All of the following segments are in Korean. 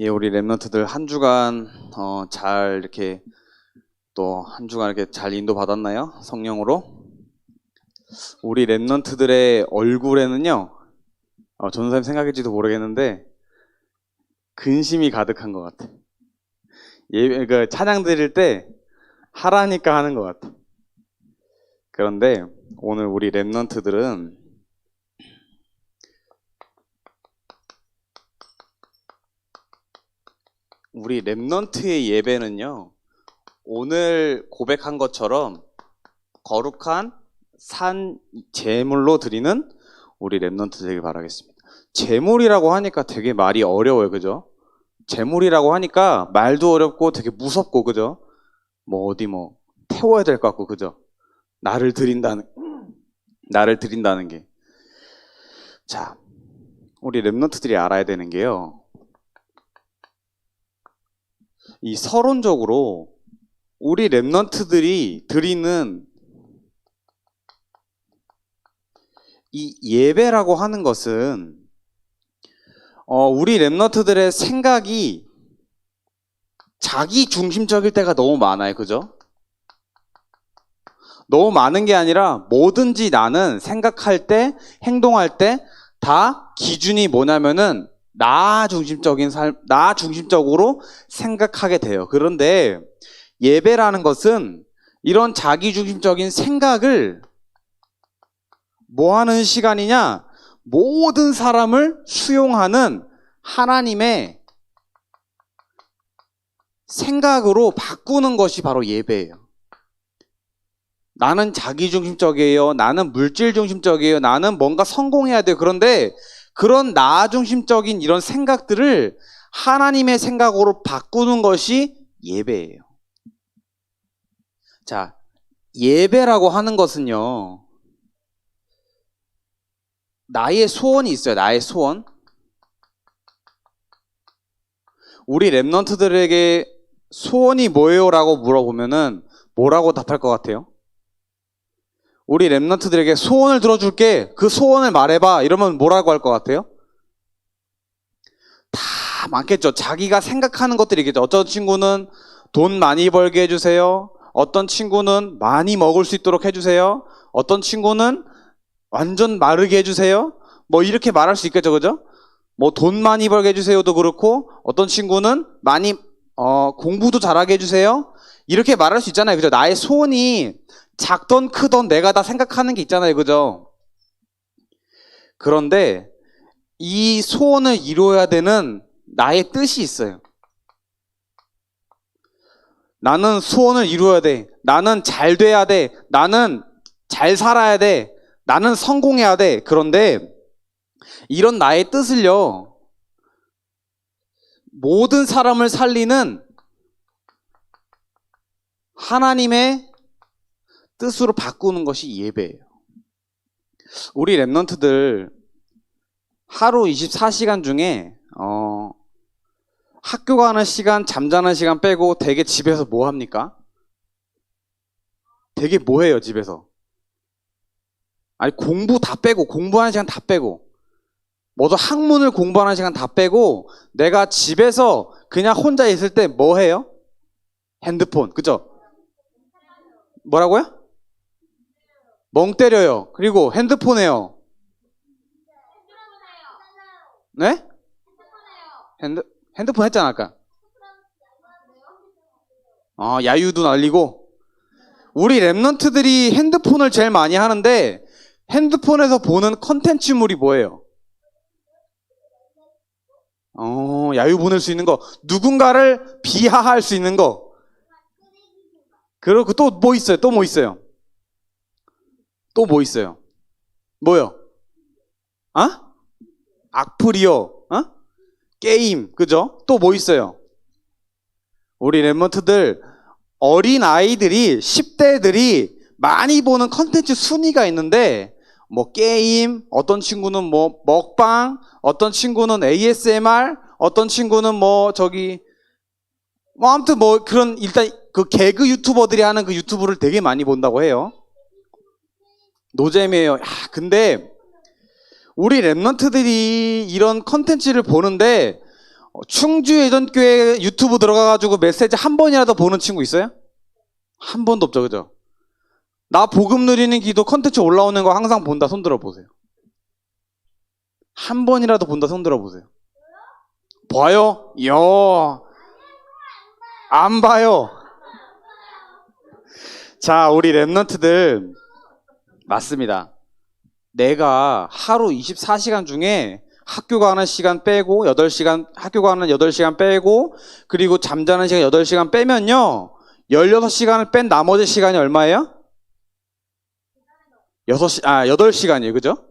예, 우리 랩런트들 한 주간 잘 이렇게 또 한 주간 이렇게 잘 인도받았나요? 성령으로? 우리 랩런트들의 얼굴에는요, 전도사님 생각일지도 모르겠는데 근심이 가득한 것 같아. 예, 그 찬양 드릴 때 하라니까 하는 것 같아. 그런데 오늘 우리 랩런트들은 우리 랩런트의 예배는요, 오늘 고백한 것처럼 거룩한 산 제물로 드리는 우리 랩런트 되길 바라겠습니다. 제물이라고 하니까 되게 말이 어려워요, 그죠? 제물이라고 하니까 말도 어렵고 되게 무섭고, 그죠? 뭐 어디 뭐 태워야 될 것 같고, 그죠? 나를 드린다는 게. 자, 우리 랩런트들이 알아야 되는 게요, 이 서론적으로 우리 랩런트들이 드리는 이 예배라고 하는 것은 우리 랩런트들의 생각이 자기 중심적일 때가 너무 많아요, 그죠? 너무 많은 게 아니라 뭐든지 나는 생각할 때, 행동할 때 다 기준이 뭐냐면은 나 중심적인 삶, 나 중심적으로 생각하게 돼요. 그런데 예배라는 것은 이런 자기 중심적인 생각을 뭐 하는 시간이냐? 모든 사람을 수용하는 하나님의 생각으로 바꾸는 것이 바로 예배예요. 나는 자기중심적이에요. 나는 물질중심적이에요. 나는 뭔가 성공해야 돼요. 그런데 그런 나 중심적인 이런 생각들을 하나님의 생각으로 바꾸는 것이 예배예요. 자, 예배라고 하는 것은요, 나의 소원이 있어요. 나의 소원. 우리 랩런트들에게 소원이 뭐예요? 라고 물어보면은 뭐라고 답할 것 같아요? 우리 랩런트들에게 소원을 들어줄게. 그 소원을 말해봐. 이러면 뭐라고 할 것 같아요? 다 많겠죠. 자기가 생각하는 것들이 있겠죠. 어떤 친구는 돈 많이 벌게 해주세요. 어떤 친구는 많이 먹을 수 있도록 해주세요. 어떤 친구는 완전 마르게 해주세요. 뭐 이렇게 말할 수 있겠죠, 그죠? 뭐 돈 많이 벌게 해주세요도 그렇고, 어떤 친구는 많이 공부도 잘하게 해주세요. 이렇게 말할 수 있잖아요, 그죠? 나의 소원이 작던 크던 내가 다 생각하는 게 있잖아요, 그죠? 그런데 이 소원을 이루어야 되는 나의 뜻이 있어요. 나는 소원을 이루어야 돼. 나는 잘 돼야 돼. 나는 잘 살아야 돼. 나는 성공해야 돼. 그런데 이런 나의 뜻을요, 모든 사람을 살리는 하나님의 뜻으로 바꾸는 것이 예배예요. 우리 랩런트들 하루 24시간 중에 학교 가는 시간, 잠자는 시간 빼고 되게 집에서 뭐 합니까? 되게 뭐 해요, 집에서? 아니, 공부 다 빼고, 공부하는 시간 다 빼고, 뭐도 학문을 공부하는 시간 다 빼고, 내가 집에서 그냥 혼자 있을 때 뭐 해요? 핸드폰, 그죠? 뭐라고요? 멍 때려요. 그리고 핸드폰 해요. 네? 핸드폰 했잖아, 아까. 야유도 날리고. 우리 랩런트들이 핸드폰을 제일 많이 하는데, 핸드폰에서 보는 컨텐츠물이 뭐예요? 야유 보낼 수 있는 거. 누군가를 비하할 수 있는 거. 그리고 또 뭐 있어요? 또 뭐 있어요? 또 뭐 있어요? 뭐요? 악플이요? 게임, 그죠? 또 뭐 있어요? 우리 랩런트들, 어린 아이들이, 10대들이 많이 보는 컨텐츠 순위가 있는데, 뭐 게임, 어떤 친구는 뭐 먹방, 어떤 친구는 ASMR, 어떤 친구는 뭐 아무튼 뭐 그런, 일단 그 개그 유튜버들이 하는 그 유튜브를 되게 많이 본다고 해요. 노잼이에요. 근데 우리 랩런트들이 이런 컨텐츠를 보는데 충주 예전교회 유튜브 들어가가지고 메시지 한 번이라도 보는 친구 있어요? 한 번도 없죠, 그죠? 나 복음 누리는 기도 컨텐츠 올라오는 거 항상 본다. 손 들어보세요. 한 번이라도 본다. 손 들어보세요. 봐요? 이야, 안 봐요. 자, 우리 랩런트들 맞습니다. 내가 하루 24시간 중에 학교 가는 시간 빼고 8시간, 학교 가는 8시간 빼고 그리고 잠자는 시간 8시간 빼면요 16시간을 뺀 나머지 시간이 얼마예요? 8시간이에요. 그죠?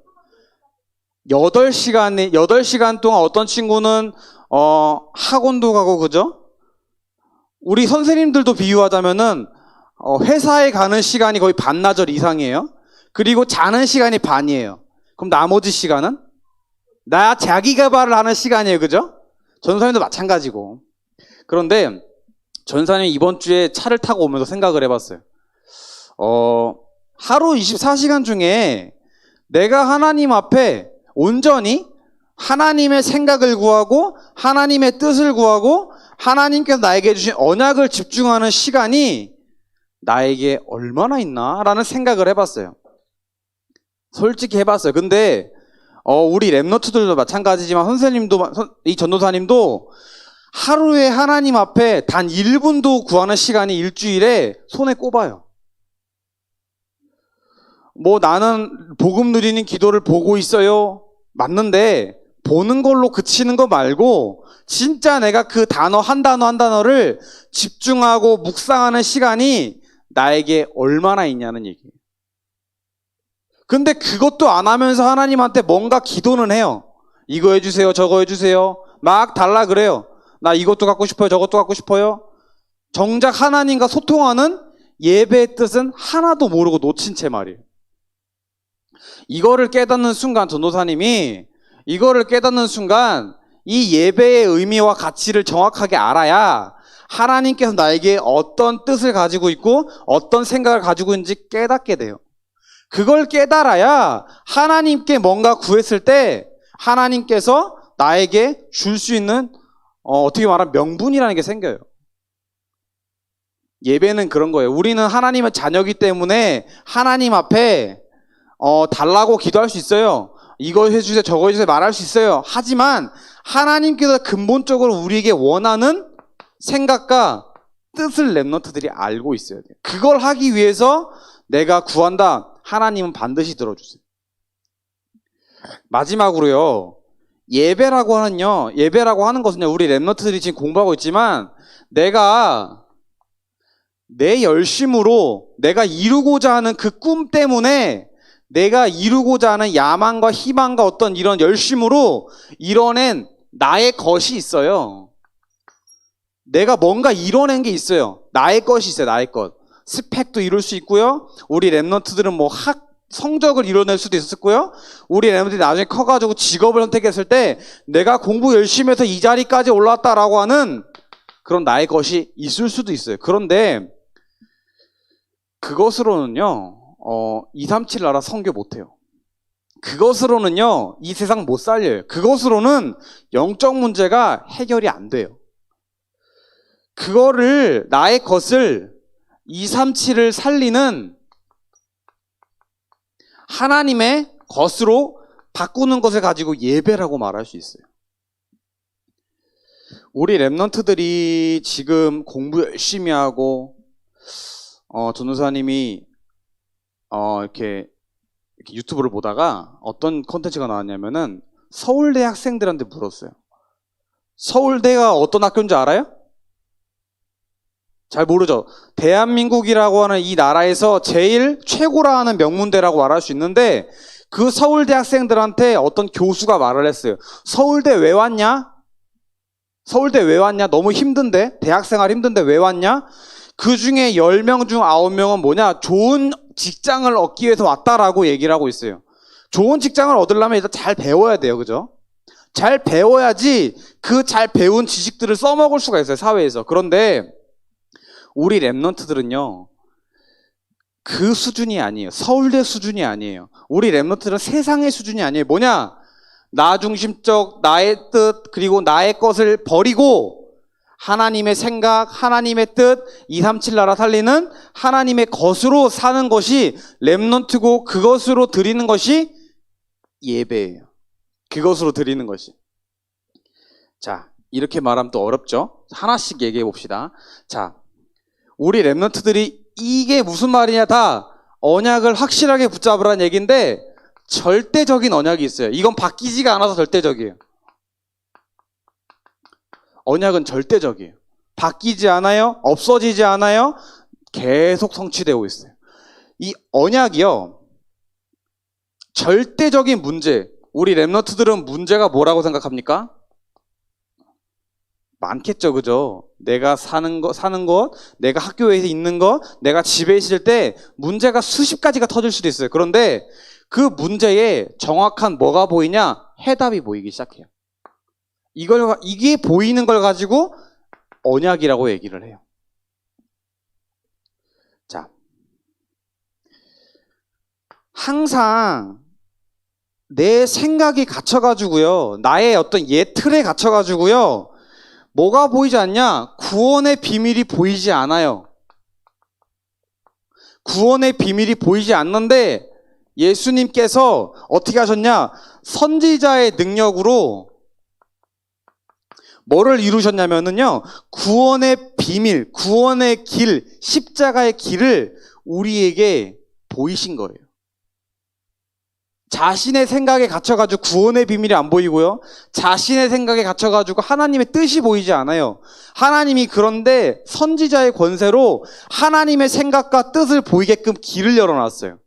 8시간 동안 어떤 친구는 학원도 가고, 그죠? 우리 선생님들도 비유하자면은 회사에 가는 시간이 거의 반나절 이상이에요. 그리고 자는 시간이 반이에요. 그럼 나머지 시간은? 나 자기 개발을 하는 시간이에요. 그죠? 전사님도 마찬가지고. 그런데 전사님 이번 주에 차를 타고 오면서 생각을 해봤어요. 하루 24시간 중에 내가 하나님 앞에 온전히 하나님의 생각을 구하고 하나님의 뜻을 구하고 하나님께서 나에게 주신 언약을 집중하는 시간이 나에게 얼마나 있나라는 생각을 해봤어요. 솔직히 해봤어요. 근데 우리 랩너트들도 마찬가지지만 선생님도 이 전도사님도 하루에 하나님 앞에 단 1분도 구하는 시간이 일주일에 손에 꼽아요. 뭐 나는 복음 누리는 기도를 보고 있어요. 맞는데 보는 걸로 그치는 거 말고 진짜 내가 그 단어 한 단어를 집중하고 묵상하는 시간이 나에게 얼마나 있냐는 얘기예요. 근데 그것도 안 하면서 하나님한테 뭔가 기도는 해요. 이거 해주세요, 저거 해주세요. 막 달라 그래요. 나 이것도 갖고 싶어요, 저것도 갖고 싶어요. 정작 하나님과 소통하는 예배의 뜻은 하나도 모르고 놓친 채 말이에요. 이거를 깨닫는 순간 전도사님이 이 예배의 의미와 가치를 정확하게 알아야 하나님께서 나에게 어떤 뜻을 가지고 있고 어떤 생각을 가지고 있는지 깨닫게 돼요. 그걸 깨달아야 하나님께 뭔가 구했을 때 하나님께서 나에게 줄 수 있는 어떻게 말하면 명분이라는 게 생겨요. 예배는 그런 거예요. 우리는 하나님의 자녀이기 때문에 하나님 앞에 달라고 기도할 수 있어요. 이거 해주세요, 저거 해주세요 말할 수 있어요. 하지만 하나님께서 근본적으로 우리에게 원하는 생각과 뜻을 랩런트들이 알고 있어야 돼요. 그걸 하기 위해서 내가 구한다. 하나님은 반드시 들어주세요. 마지막으로요. 예배라고 하는 것은요. 우리 랩런트들이 지금 공부하고 있지만 내가 내 열심으로 내가 이루고자 하는 그 꿈 때문에 내가 이루고자 하는 야망과 희망과 어떤 이런 열심으로 이뤄낸 나의 것이 있어요. 내가 뭔가 이뤄낸 게 있어요. 나의 것이 있어요. 나의 것. 스펙도 이룰 수 있고요. 우리 랩런트들은 뭐 성적을 이뤄낼 수도 있었고요. 우리 랩런트들이 나중에 커가지고 직업을 선택했을 때 내가 공부 열심히 해서 이 자리까지 올라왔다라고 하는 그런 나의 것이 있을 수도 있어요. 그런데 그것으로는요. 237 나라 선교 못해요. 그것으로는요. 이 세상 못 살려요. 그것으로는 영적 문제가 해결이 안 돼요. 그거를 나의 것을 237을 살리는 하나님의 것으로 바꾸는 것을 가지고 예배라고 말할 수 있어요. 우리 랩런트들이 지금 공부 열심히 하고 전도사님이 이렇게 유튜브를 보다가 어떤 콘텐츠가 나왔냐면은 서울대 학생들한테 물었어요. 서울대가 어떤 학교인지 알아요? 잘 모르죠. 대한민국이라고 하는 이 나라에서 제일 최고라 하는 명문대라고 말할 수 있는데 그 서울대 학생들한테 어떤 교수가 말을 했어요. 서울대 왜 왔냐? 서울대 왜 왔냐? 너무 힘든데? 대학생활 힘든데 왜 왔냐? 그 중에 10명 중 9명은 뭐냐? 좋은 직장을 얻기 위해서 왔다라고 얘기를 하고 있어요. 좋은 직장을 얻으려면 일단 잘 배워야 돼요. 그죠? 잘 배워야지 그 잘 배운 지식들을 써먹을 수가 있어요. 사회에서. 그런데 우리 랩런트들은요. 그 수준이 아니에요. 서울대 수준이 아니에요. 우리 랩런트들은 세상의 수준이 아니에요. 뭐냐? 나 중심적 나의 뜻 그리고 나의 것을 버리고 하나님의 생각, 하나님의 뜻, 237 나라 살리는 하나님의 것으로 사는 것이 렘넌트고 그것으로 드리는 것이 예배예요. 그것으로 드리는 것이. 자, 이렇게 말하면 또 어렵죠? 하나씩 얘기해 봅시다. 자, 우리 렘넌트들이 이게 무슨 말이냐 다 언약을 확실하게 붙잡으라는 얘기인데 절대적인 언약이 있어요. 이건 바뀌지가 않아서 절대적이에요. 언약은 절대적이에요. 바뀌지 않아요. 없어지지 않아요. 계속 성취되고 있어요. 이 언약이요. 절대적인 문제. 우리 렘넌트들은 문제가 뭐라고 생각합니까? 많겠죠, 그죠? 내가 사는 것, 내가 학교에 있는 것, 내가 집에 있을 때 문제가 수십 가지가 터질 수도 있어요. 그런데 그 문제에 정확한 뭐가 보이냐? 해답이 보이기 시작해요. 이게 보이는 걸 가지고 언약이라고 얘기를 해요. 자, 항상 내 생각이 갇혀가지고요, 나의 어떤 틀에 갇혀가지고요, 뭐가 보이지 않냐? 구원의 비밀이 보이지 않아요. 구원의 비밀이 보이지 않는데 예수님께서 어떻게 하셨냐? 선지자의 능력으로 뭐를 이루셨냐면은요, 구원의 비밀, 구원의 길, 십자가의 길을 우리에게 보이신 거예요. 자신의 생각에 갇혀가지고 구원의 비밀이 안 보이고요. 자신의 생각에 갇혀가지고 하나님의 뜻이 보이지 않아요. 하나님이 그런데 선지자의 권세로 하나님의 생각과 뜻을 보이게끔 길을 열어놨어요.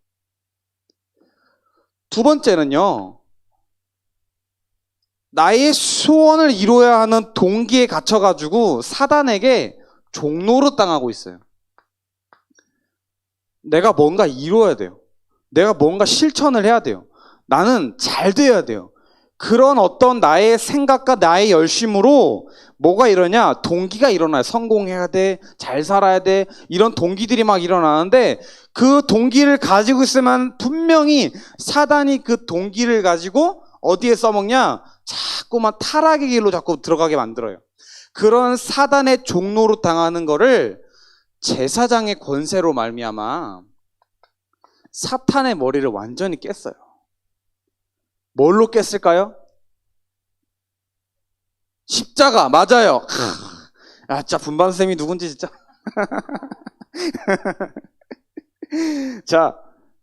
두 번째는요, 나의 소원을 이루어야 하는 동기에 갇혀가지고 사단에게 종노릇 당하고 있어요. 내가 뭔가 이루어야 돼요. 내가 뭔가 실천을 해야 돼요. 나는 잘 돼야 돼요. 그런 어떤 나의 생각과 나의 열심으로 뭐가 이러냐? 동기가 일어나요. 성공해야 돼, 잘 살아야 돼, 이런 동기들이 막 일어나는데 그 동기를 가지고 있으면 분명히 사단이 그 동기를 가지고 어디에 써먹냐? 자꾸만 타락의 길로 자꾸 들어가게 만들어요. 그런 사단의 종로로 당하는 거를 제사장의 권세로 말미암아 사탄의 머리를 완전히 깼어요. 뭘로 깼을까요? 십자가, 맞아요. 아, 진짜 분반쌤이 누군지 진짜. 자,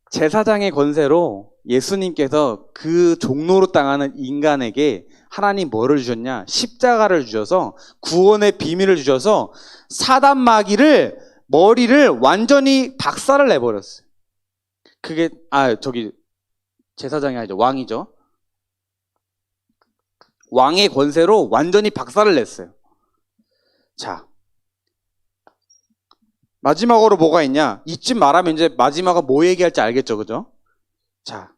제사장의 권세로 예수님께서 그 종로로 당하는 인간에게 하나님 뭐를 주셨냐? 십자가를 주셔서 구원의 비밀을 주셔서 사단 마귀를 머리를 완전히 박살을 내버렸어요. 그게 제사장이 아니죠. 왕이죠. 왕의 권세로 완전히 박살을 냈어요. 자, 마지막으로 뭐가 있냐? 이쯤 말하면 이제 마지막으로 뭐 얘기할지 알겠죠, 그죠? 자,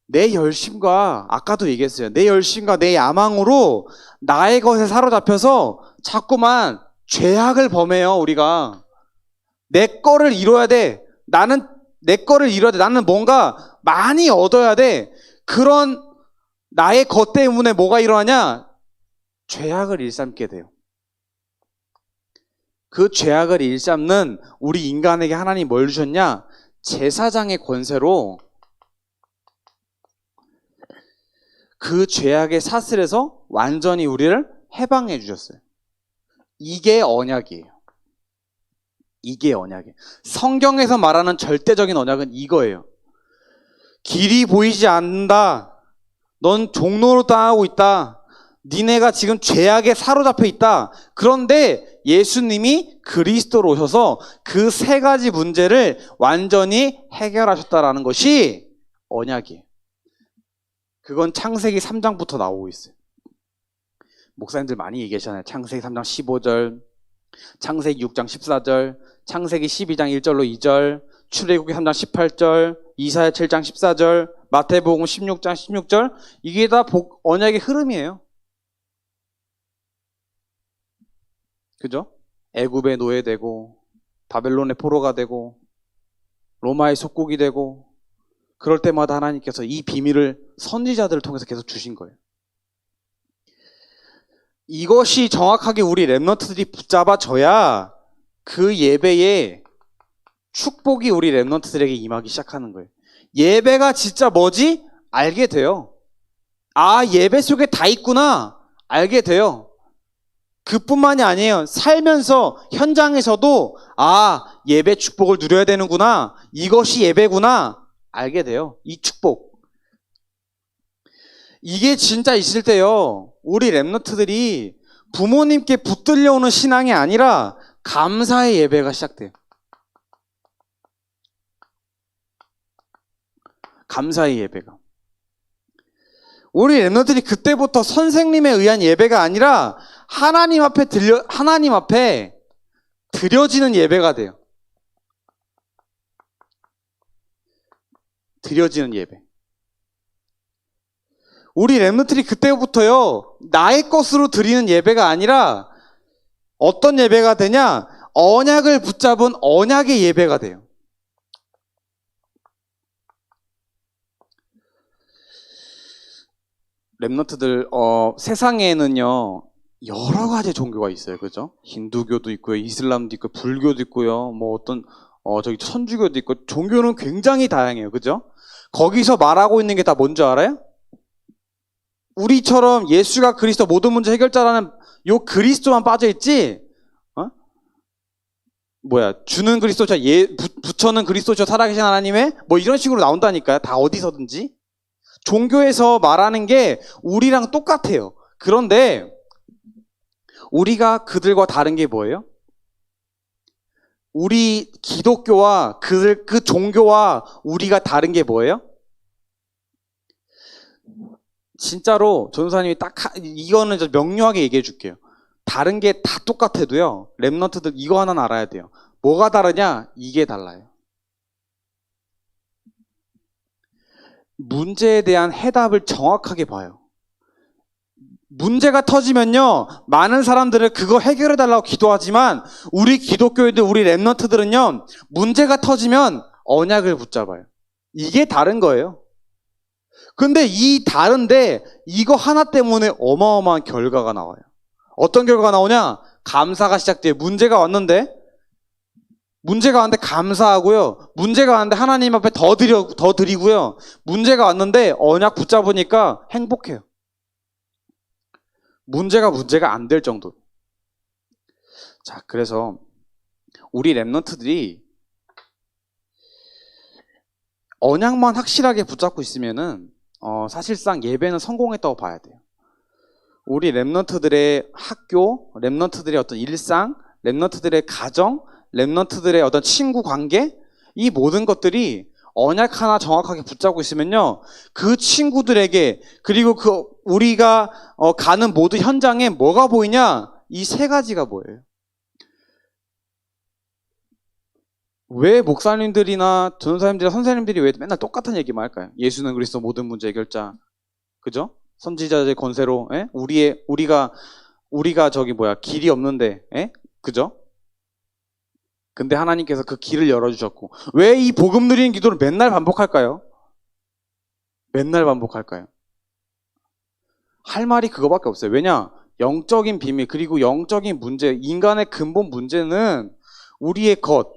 내 열심과, 아까도 얘기했어요. 내 열심과 내 야망으로 나의 것에 사로잡혀서 자꾸만 죄악을 범해요, 우리가. 내 거를 이뤄야 돼. 내 거를 이뤄야 돼. 나는 뭔가 많이 얻어야 돼. 그런 나의 것 때문에 뭐가 일어나냐? 죄악을 일삼게 돼요. 그 죄악을 일삼는 우리 인간에게 하나님이 뭘 주셨냐? 제사장의 권세로 그 죄악의 사슬에서 완전히 우리를 해방해 주셨어요. 이게 언약이에요. 이게 언약이에요. 성경에서 말하는 절대적인 언약은 이거예요. 길이 보이지 않는다. 넌 종로로 당하고 있다. 니네가 지금 죄악에 사로잡혀 있다. 그런데 예수님이 그리스도로 오셔서 그 세 가지 문제를 완전히 해결하셨다라는 것이 언약이에요. 그건 창세기 3장부터 나오고 있어요. 목사님들 많이 얘기하잖아요. 창세기 3장 15절, 창세기 6장 14절, 창세기 12장 1절로 2절, 출애굽기 3장 18절, 이사야 7장 14절, 마태복음 16장 16절, 이게 다 언약의 흐름이에요. 그죠? 애굽의 노예되고 바벨론의 포로가 되고 로마의 속국이 되고 그럴 때마다 하나님께서 이 비밀을 선지자들을 통해서 계속 주신 거예요. 이것이 정확하게 우리 렘넌트들이 붙잡아져야 그 예배에 축복이 우리 렘넌트들에게 임하기 시작하는 거예요. 예배가 진짜 뭐지? 알게 돼요. 아, 예배 속에 다 있구나. 알게 돼요. 그뿐만이 아니에요. 살면서 현장에서도 아, 예배 축복을 누려야 되는구나. 이것이 예배구나. 알게 돼요. 이 축복. 이게 진짜 있을 때요. 우리 렘넌트들이 부모님께 붙들려오는 신앙이 아니라 감사의 예배가 시작돼요. 감사의 예배가. 우리 렘넌트들이 그때부터 선생님에 의한 예배가 아니라 하나님 앞에 드려지는 예배가 돼요. 드려지는 예배. 우리 렘넌트들이 그때부터요, 나의 것으로 드리는 예배가 아니라 어떤 예배가 되냐? 언약을 붙잡은 언약의 예배가 돼요. 렘넌트들 세상에는요 여러 가지 종교가 있어요, 그죠? 힌두교도 있고요, 이슬람도 있고, 불교도 있고요, 뭐 어떤 저기 천주교도 있고, 종교는 굉장히 다양해요, 그죠? 거기서 말하고 있는 게 다 뭔지 알아요? 우리처럼 예수가 그리스도 모든 문제 해결자라는 요 그리스도만 빠져 있지. 주는 그리스도죠, 부처는 그리스도죠, 살아계신 하나님의 뭐 이런 식으로 나온다니까요. 다 어디서든지. 종교에서 말하는 게 우리랑 똑같아요. 그런데 우리가 그들과 다른 게 뭐예요? 우리 기독교와 그 종교와 우리가 다른 게 뭐예요? 진짜로 전도사님이 이거는 명료하게 얘기해 줄게요. 다른 게 다 똑같아도요, 렘넌트들 이거 하나는 알아야 돼요. 뭐가 다르냐? 이게 달라요. 문제에 대한 해답을 정확하게 봐요. 문제가 터지면요, 많은 사람들은 그거 해결해달라고 기도하지만 우리 기독교인들, 우리 렘넌트들은요, 문제가 터지면 언약을 붙잡아요. 이게 다른 거예요. 근데 이 다른데 이거 하나 때문에 어마어마한 결과가 나와요. 어떤 결과가 나오냐? 감사가 시작돼요. 문제가 왔는데 감사하고요. 문제가 왔는데 하나님 앞에 더 드리고요. 문제가 왔는데 언약 붙잡으니까 행복해요. 문제가 안 될 정도. 자, 그래서 우리 렘넌트들이 언약만 확실하게 붙잡고 있으면은 사실상 예배는 성공했다고 봐야 돼요. 우리 렘넌트들의 학교, 렘넌트들의 어떤 일상, 렘넌트들의 가정, 렘넌트들의 어떤 친구 관계, 이 모든 것들이 언약 하나 정확하게 붙잡고 있으면요, 그 친구들에게, 그리고 우리가 가는 모든 현장에 뭐가 보이냐? 이 세 가지가 보여요. 왜 목사님들이나 전도사님들이나 선생님들이 왜 맨날 똑같은 얘기만 할까요? 예수는 그리스도 모든 문제 해결자, 그죠? 선지자의 권세로, 우리가 길이 없는데, 그죠? 근데 하나님께서 그 길을 열어주셨고, 왜 이 복음 누리는 기도를 맨날 반복할까요? 맨날 반복할까요? 할 말이 그거밖에 없어요. 왜냐? 영적인 비밀, 그리고 영적인 문제, 인간의 근본 문제는 우리의 것,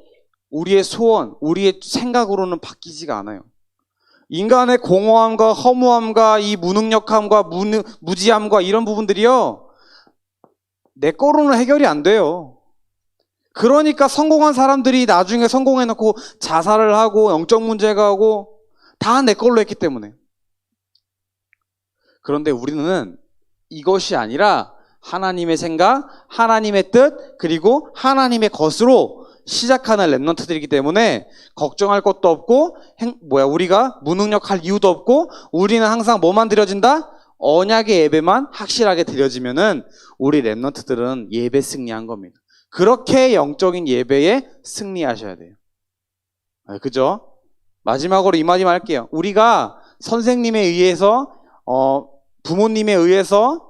우리의 소원, 우리의 생각으로는 바뀌지가 않아요. 인간의 공허함과 허무함과 이 무능력함과 무지함과 이런 부분들이요, 내 거로는 해결이 안 돼요. 그러니까 성공한 사람들이 나중에 성공해놓고 자살을 하고 영적 문제가 하고 다 내 걸로 했기 때문에. 그런데 우리는 이것이 아니라 하나님의 생각, 하나님의 뜻, 그리고 하나님의 것으로 시작하는 렘넌트들이기 때문에 걱정할 것도 없고 우리가 무능력할 이유도 없고, 우리는 항상 뭐만 드려진다? 언약의 예배만 확실하게 드려지면은 우리 렘넌트들은 예배 승리한 겁니다. 그렇게 영적인 예배에 승리하셔야 돼요. 그죠? 마지막으로 이 마디 할게요. 우리가 선생님에 의해서 부모님에 의해서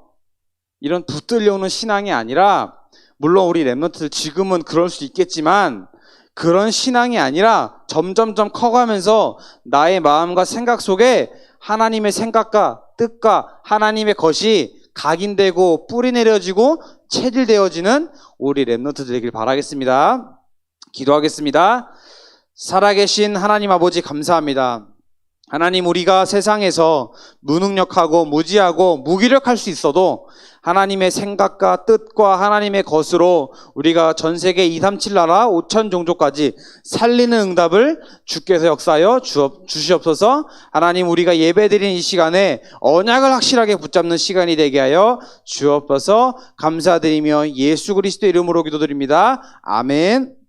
이런 붙들려오는 신앙이 아니라, 물론 우리 렘넌트들 지금은 그럴 수 있겠지만 그런 신앙이 아니라 점점점 커가면서 나의 마음과 생각 속에 하나님의 생각과 뜻과 하나님의 것이 각인되고 뿌리 내려지고 체질되어지는 우리 렘넌트 되길 바라겠습니다. 기도하겠습니다. 살아계신 하나님 아버지 감사합니다. 하나님, 우리가 세상에서 무능력하고 무지하고 무기력할 수 있어도 하나님의 생각과 뜻과 하나님의 것으로 우리가 전 세계 237 나라 5천 종족까지 살리는 응답을 주께서 역사하여 주시옵소서. 하나님, 우리가 예배드리는 이 시간에 언약을 확실하게 붙잡는 시간이 되게 하여 주옵소서. 감사드리며 예수 그리스도 이름으로 기도드립니다. 아멘.